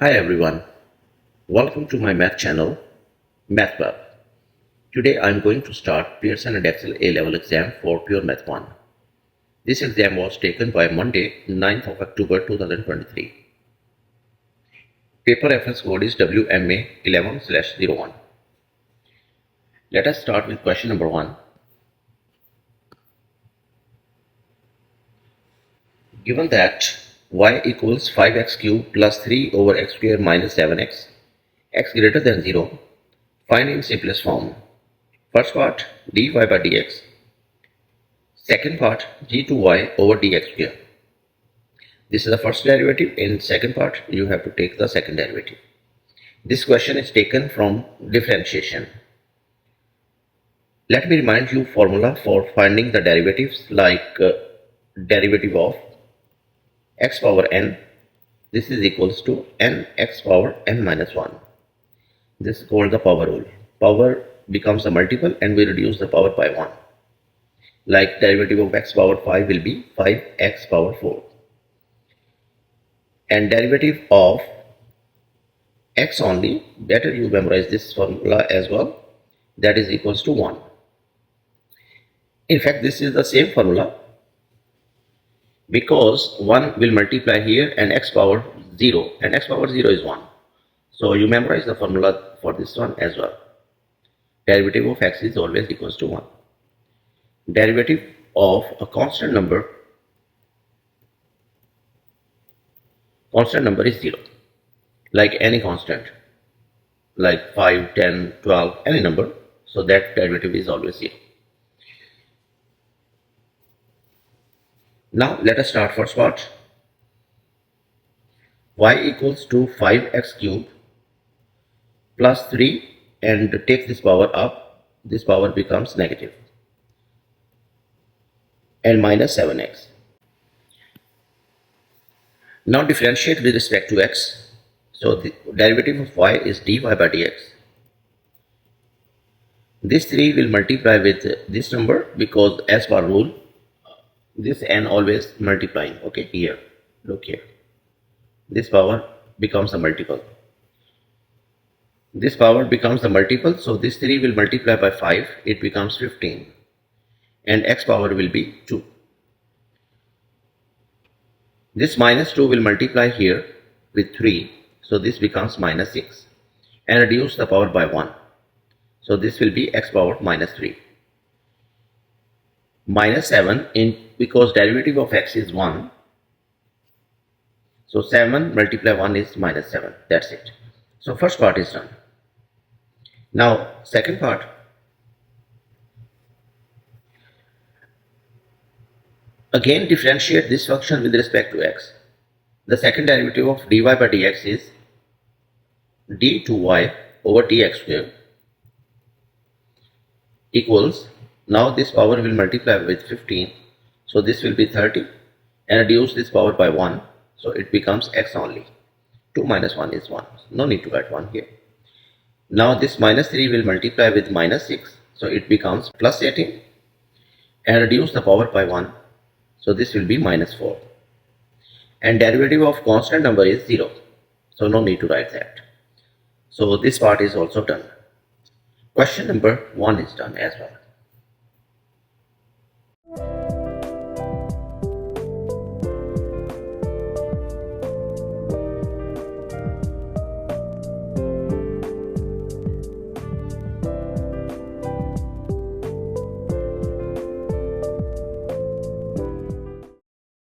Hi everyone, welcome to my math channel, Math Club. Today I am going to start Pearson Edexcel A-Level exam for Pure Math 1. This exam was taken by Monday, 9th of October 2023. Paper reference code is WMA 11/01. Let us start with question number 1. Given that y equals 5x cubed plus 3 over x squared minus 7x, x greater than 0, find in simplest form. First part dy by dx. Second part g2y over dx square. This is the first derivative. In second part you have to take the second derivative. This question is taken from differentiation. Let me remind you formula for finding the derivatives, like derivative of x power n. This is equals to nx power n minus 1. This is called the power rule. Power becomes a multiple and we reduce the power by 1. Like derivative of x power 5 will be 5x power 4. And derivative of x only, better you memorize this formula as well, that is equals to 1. In fact, this is the same formula because 1 will multiply here and x power 0, and x power 0 is 1. So you memorize the formula for this one as well. Derivative of x is always equals to 1. Derivative of a constant number is 0, like any constant, like 5, 10, 12, any number, so that derivative is always 0. Now let us start first part. Y equals to 5x cubed plus 3, and take this power up, this power becomes negative, and minus 7x. Now differentiate with respect to x. So the derivative of y is dy by dx. This 3 will multiply with this number because as per rule, this n always multiplying. Okay, here, look here. This power becomes a multiple. This power becomes a multiple, so this 3 will multiply by 5, it becomes 15. And x power will be 2. This minus 2 will multiply here with 3, so this becomes minus 6. And reduce the power by 1. So this will be x power minus 3. Minus 7, because derivative of x is 1. So 7 multiply 1 is minus 7. That's it. So first part is done. Now second part. Again differentiate this function with respect to x. The second derivative of dy by dx is d2y over dx square equals, now this power will multiply with 15, so this will be 30, and reduce this power by 1, so it becomes x only. 2 minus 1 is 1, no need to write 1 here. Now this minus 3 will multiply with minus 6, so it becomes plus 18, and reduce the power by 1, so this will be minus 4. And derivative of constant number is 0, so no need to write that. So this part is also done. Question number 1 is done as well.